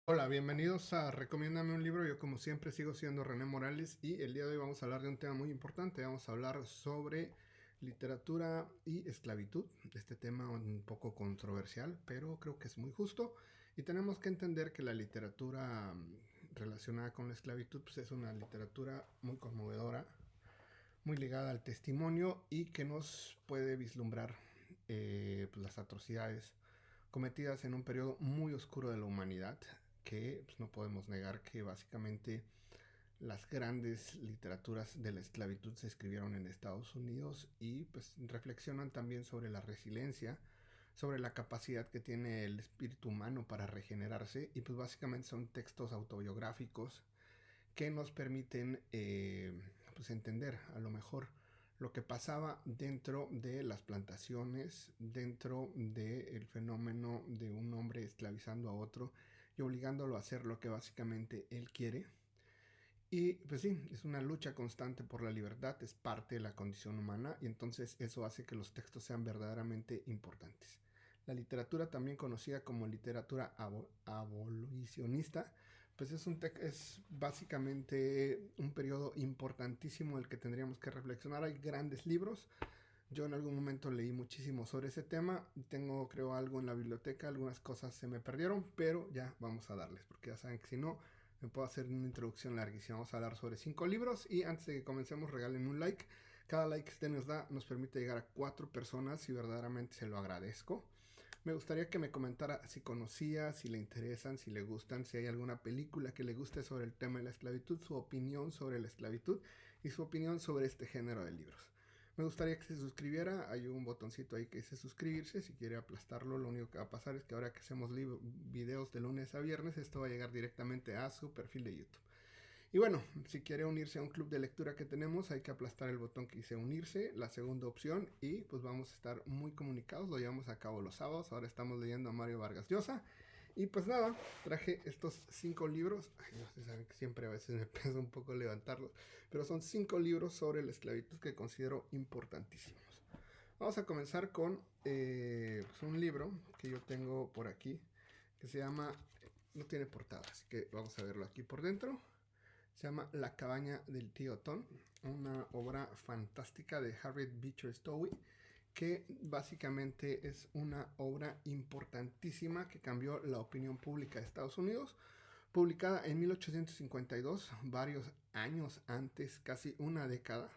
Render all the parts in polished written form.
Hola, bienvenidos a Recomiéndame un libro. Yo como siempre sigo siendo René Morales y el día de hoy vamos a hablar de un tema muy importante. Vamos a hablar sobre literatura y esclavitud. Este tema un poco controversial, pero creo que es muy justo. Y tenemos que entender que la literatura relacionada con la esclavitud pues es una literatura muy conmovedora, muy ligada al testimonio y que nos puede vislumbrar pues, las atrocidades cometidas en un periodo muy oscuro de la humanidad, que pues, no podemos negar que básicamente las grandes literaturas de la esclavitud se escribieron en Estados Unidos y pues reflexionan también sobre la resiliencia, sobre la capacidad que tiene el espíritu humano para regenerarse y pues básicamente son textos autobiográficos que nos permiten pues entender a lo mejor lo que pasaba dentro de las plantaciones, dentro del fenómeno de un hombre esclavizando a otro y obligándolo a hacer lo que básicamente él quiere. Y pues sí, es una lucha constante por la libertad, es parte de la condición humana y entonces eso hace que los textos sean verdaderamente importantes. La literatura, también conocida como literatura abolicionista, pues es básicamente un periodo importantísimo del que tendríamos que reflexionar. Hay grandes libros. Yo en algún momento leí muchísimo sobre ese tema. Tengo, creo, algo en la biblioteca. Algunas cosas se me perdieron, pero ya vamos a darles, porque ya saben que si no, me puedo hacer una introducción larguísima. Vamos a hablar sobre 5 libros y antes de que comencemos, regalen un like. Cada like que usted nos da nos permite llegar a 4 personas y verdaderamente se lo agradezco. Me gustaría que me comentara si conocía, si le interesan, si le gustan, si hay alguna película que le guste sobre el tema de la esclavitud, su opinión sobre la esclavitud y su opinión sobre este género de libros. Me gustaría que se suscribiera. Hay un botoncito ahí que dice suscribirse. Si quiere aplastarlo, lo único que va a pasar es que ahora que hacemos videos de lunes a viernes, esto va a llegar directamente a su perfil de YouTube. Y bueno, si quiere unirse a un club de lectura que tenemos, hay que aplastar el botón que dice unirse, la segunda opción, y pues vamos a estar muy comunicados. Lo llevamos a cabo los sábados. Ahora estamos leyendo a Mario Vargas Llosa. Y pues nada, traje estos 5 libros. Ay, no sé, saben que siempre a veces me pesa un poco levantarlos. Pero son 5 libros sobre la esclavitud que considero importantísimos. Vamos a comenzar con pues un libro que yo tengo por aquí, que se llama, no tiene portada, así que vamos a verlo aquí por dentro. Se llama La cabaña del tío Tom, una obra fantástica de Harriet Beecher Stowe, que básicamente es una obra importantísima que cambió la opinión pública de Estados Unidos, publicada en 1852, varios años antes, casi una década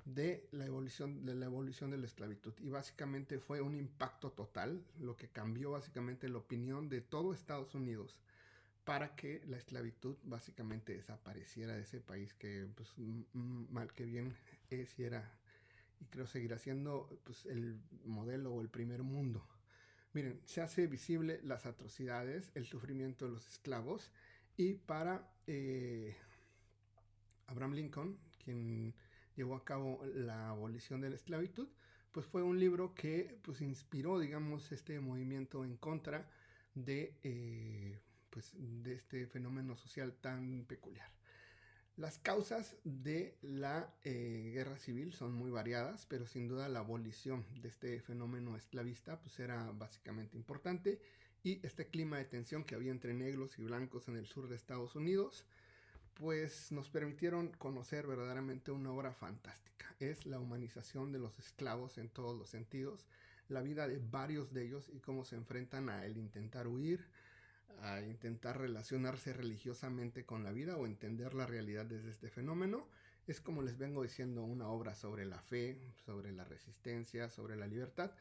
de la evolución de la esclavitud, y básicamente fue un impacto total, lo que cambió básicamente la opinión de todo Estados Unidos para que la esclavitud básicamente desapareciera de ese país que pues mal que bien es y era y creo seguirá siendo pues el modelo o el primer mundo. Miren, se hace visible las atrocidades, el sufrimiento de los esclavos y para Abraham Lincoln, quien llevó a cabo la abolición de la esclavitud, pues fue un libro que pues inspiró, digamos, este movimiento en contra de este fenómeno social tan peculiar. Las causas de la guerra civil son muy variadas, pero sin duda la abolición de este fenómeno esclavista pues era básicamente importante, y este clima de tensión que había entre negros y blancos en el sur de Estados Unidos pues nos permitieron conocer verdaderamente una obra fantástica. Es la humanización de los esclavos en todos los sentidos, la vida de varios de ellos y cómo se enfrentan a el intentar huir, a intentar relacionarse religiosamente con la vida o entender la realidad desde este fenómeno. Es, como les vengo diciendo, una obra sobre la fe, sobre la resistencia, sobre la libertad.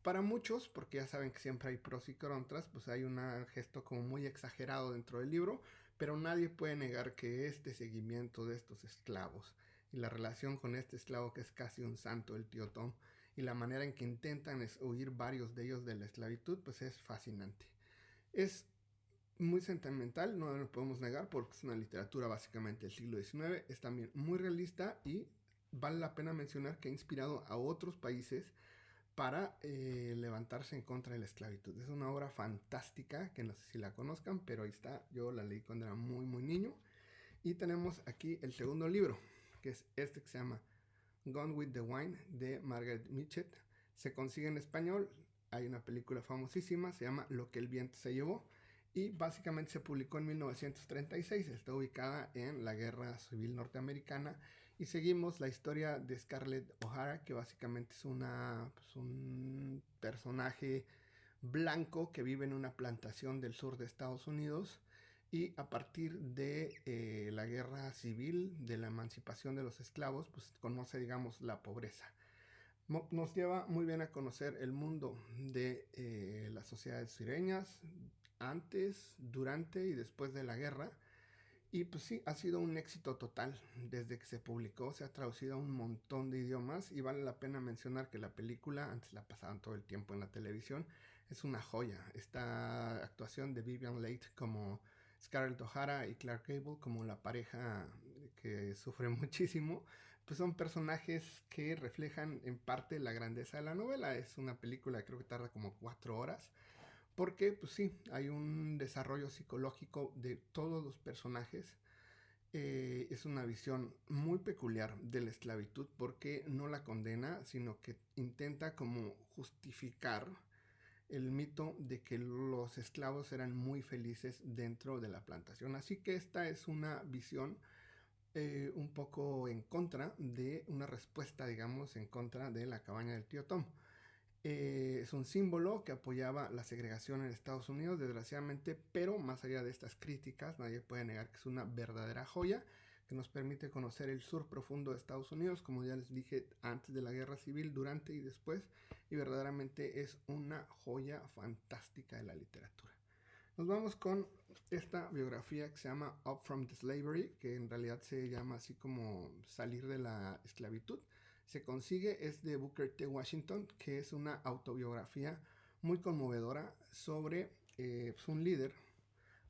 Para muchos, porque ya saben que siempre hay pros y contras, pues hay un gesto como muy exagerado dentro del libro, pero nadie puede negar que este seguimiento de estos esclavos y la relación con este esclavo que es casi un santo, el tío Tom, y la manera en que intentan huir varios de ellos de la esclavitud, pues es fascinante. Es muy sentimental, no lo podemos negar, porque es una literatura básicamente del siglo XIX, es también muy realista y vale la pena mencionar que ha inspirado a otros países para levantarse en contra de la esclavitud. Es una obra fantástica que no sé si la conozcan, pero ahí está, yo la leí cuando era muy muy niño. Y tenemos aquí el segundo libro, que es este que se llama Gone with the Wind de Margaret Mitchell. Se consigue en español, hay una película famosísima, se llama Lo que el viento se llevó, y básicamente se publicó en 1936. Está ubicada en la Guerra Civil Norteamericana y seguimos la historia de Scarlett O'Hara, que básicamente es un personaje blanco que vive en una plantación del sur de Estados Unidos, y a partir de la guerra civil, de la emancipación de los esclavos, pues conoce, digamos, la pobreza. Nos lleva muy bien a conocer el mundo de las sociedades sureñas antes, durante y después de la guerra. Y pues sí, ha sido un éxito total. Desde que se publicó se ha traducido a un montón de idiomas, y vale la pena mencionar que la película, antes la pasaban todo el tiempo en la televisión, es una joya. Esta actuación de Vivian Leigh como Scarlett O'Hara y Clark Gable como la pareja que sufre muchísimo, pues son personajes que reflejan en parte la grandeza de la novela. Es una película que creo que tarda como 4 horas, porque pues sí, hay un desarrollo psicológico de todos los personajes. Es una visión muy peculiar de la esclavitud, porque no la condena, sino que intenta como justificar el mito de que los esclavos eran muy felices dentro de la plantación. Así que esta es una visión un poco en contra de una respuesta, digamos, en contra de la cabaña del tío Tom. Es un símbolo que apoyaba la segregación en Estados Unidos, desgraciadamente, pero más allá de estas críticas, nadie puede negar que es una verdadera joya que nos permite conocer el sur profundo de Estados Unidos, como ya les dije, antes de la guerra civil, durante y después, y verdaderamente es una joya fantástica de la literatura. Nos vamos con esta biografía que se llama Up from the Slavery, que en realidad se llama así como Salir de la esclavitud. Se consigue, es de Booker T. Washington, que es una autobiografía muy conmovedora sobre un líder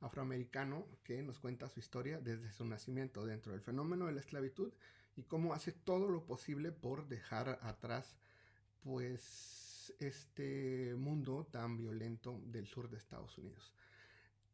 afroamericano que nos cuenta su historia desde su nacimiento dentro del fenómeno de la esclavitud, y cómo hace todo lo posible por dejar atrás pues este mundo tan violento del sur de Estados Unidos.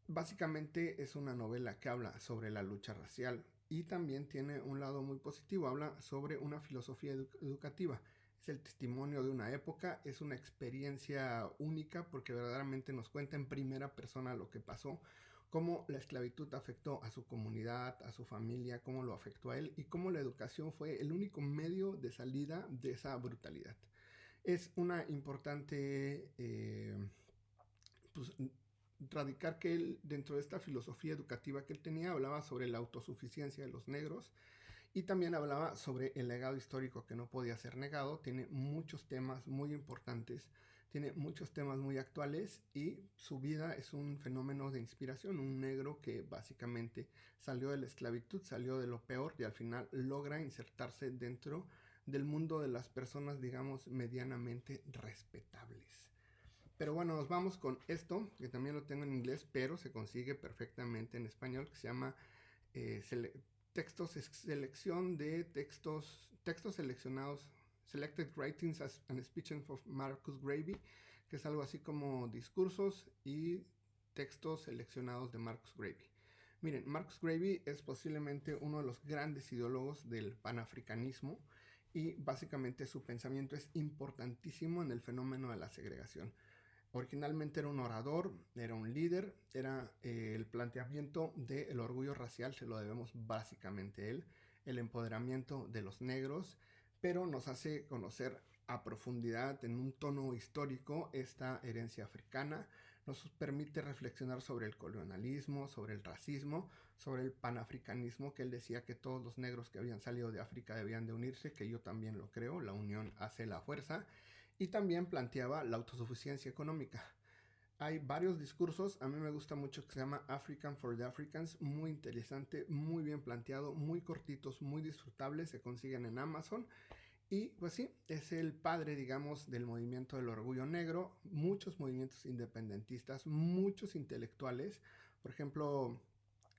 Básicamente es una novela que habla sobre la lucha racial, y también tiene un lado muy positivo. Habla sobre una filosofía educativa. Es el testimonio de una época, es una experiencia única porque verdaderamente nos cuenta en primera persona lo que pasó, cómo la esclavitud afectó a su comunidad, a su familia, cómo lo afectó a él y cómo la educación fue el único medio de salida de esa brutalidad. Es una importante pues, radicar que él, dentro de esta filosofía educativa que él tenía, hablaba sobre la autosuficiencia de los negros, y también hablaba sobre el legado histórico que no podía ser negado. Tiene muchos temas muy importantes, tiene muchos temas muy actuales, y su vida es un fenómeno de inspiración. Un negro que básicamente salió de la esclavitud, salió de lo peor, y al final logra insertarse dentro del mundo de las personas, digamos, medianamente respetables. Pero bueno, nos vamos con esto, que también lo tengo en inglés, pero se consigue perfectamente en español, que se llama eh, sele selección de textos seleccionados, Selected Writings and Speeches of Marcus Garvey, que es algo así como discursos y textos seleccionados de Marcus Garvey. Miren, Marcus Garvey es posiblemente uno de los grandes ideólogos del panafricanismo, y básicamente su pensamiento es importantísimo en el fenómeno de la segregación. Originalmente era un orador, era un líder, era el planteamiento del orgullo racial, se lo debemos básicamente a él, el empoderamiento de los negros, pero nos hace conocer a profundidad, en un tono histórico, esta herencia africana. Nos permite reflexionar sobre el colonialismo, sobre el racismo, sobre el panafricanismo, que él decía que todos los negros que habían salido de África debían de unirse, que yo también lo creo, la unión hace la fuerza. Y también planteaba la autosuficiencia económica. Hay varios discursos, a mí me gusta mucho, que se llama African for the Africans, muy interesante, muy bien planteado, muy cortitos, muy disfrutables, se consiguen en Amazon. Y pues sí, es el padre, digamos, del movimiento del orgullo negro. Muchos movimientos independentistas, muchos intelectuales, por ejemplo,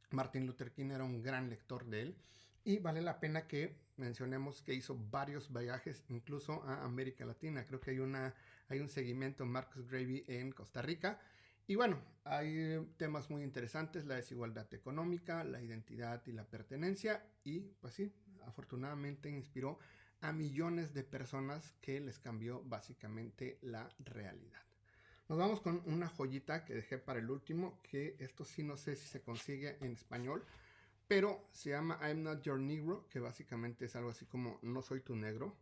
Martin Luther King era un gran lector de él, y vale la pena que mencionemos que hizo varios viajes incluso a América Latina. Creo que hay un seguimiento Marcus Garvey en Costa Rica. Y bueno, hay temas muy interesantes: la desigualdad económica, la identidad y la pertenencia. Y pues sí, afortunadamente inspiró a millones de personas, que les cambió básicamente la realidad. Nos vamos con una joyita que dejé para el último, que esto sí no sé si se consigue en español, pero se llama I'm Not Your Negro, que básicamente es algo así como No soy tu negro,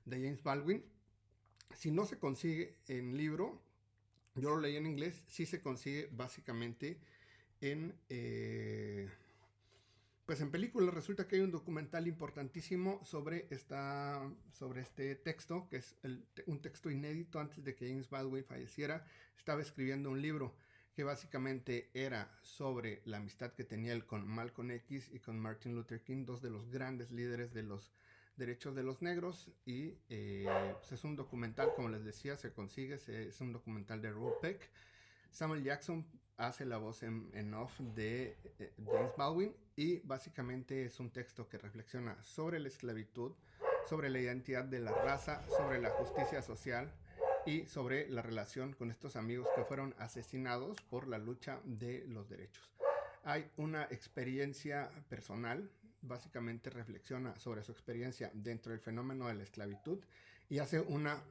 de James Baldwin. Si no se consigue en libro, yo lo leí en inglés, sí se consigue básicamente en... pues en película resulta que hay un documental importantísimo sobre este texto, que es un texto inédito antes de que James Baldwin falleciera. Estaba escribiendo un libro que básicamente era sobre la amistad que tenía él con Malcolm X y con Martin Luther King, dos de los grandes líderes de los derechos de los negros. Y pues es un documental, como les decía, se consigue, es un documental de Rob Peck. Samuel Jackson hace la voz en off de James Baldwin, y básicamente es un texto que reflexiona sobre la esclavitud, sobre la identidad de la raza, sobre la justicia social y sobre la relación con estos amigos que fueron asesinados por la lucha de los derechos. Hay una experiencia personal, básicamente reflexiona sobre su experiencia dentro del fenómeno de la esclavitud y hace una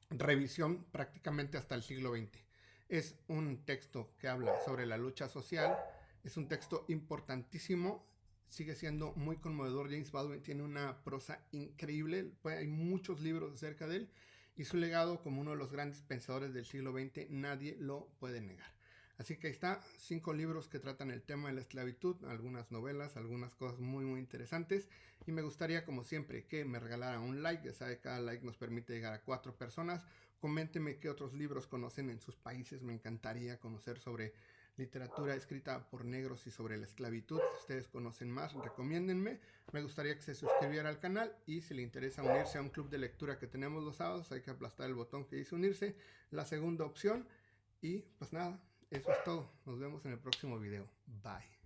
revisión prácticamente hasta el siglo XX. Es un texto que habla sobre la lucha social, es un texto importantísimo, sigue siendo muy conmovedor. James Baldwin tiene una prosa increíble, hay muchos libros acerca de él, y su legado como uno de los grandes pensadores del siglo XX nadie lo puede negar. Así que ahí está, 5 libros que tratan el tema de la esclavitud, algunas novelas, algunas cosas muy muy interesantes, y me gustaría como siempre que me regalaran un like. Ya sabe, cada like nos permite llegar a 4 personas. Coméntenme qué otros libros conocen en sus países, me encantaría conocer sobre literatura escrita por negros y sobre la esclavitud. Si ustedes conocen más, recomiéndenme. Me gustaría que se suscribiera al canal, y si le interesa unirse a un club de lectura que tenemos los sábados, hay que aplastar el botón que dice unirse, la segunda opción. Y pues nada, eso es todo. Nos vemos en el próximo video. Bye.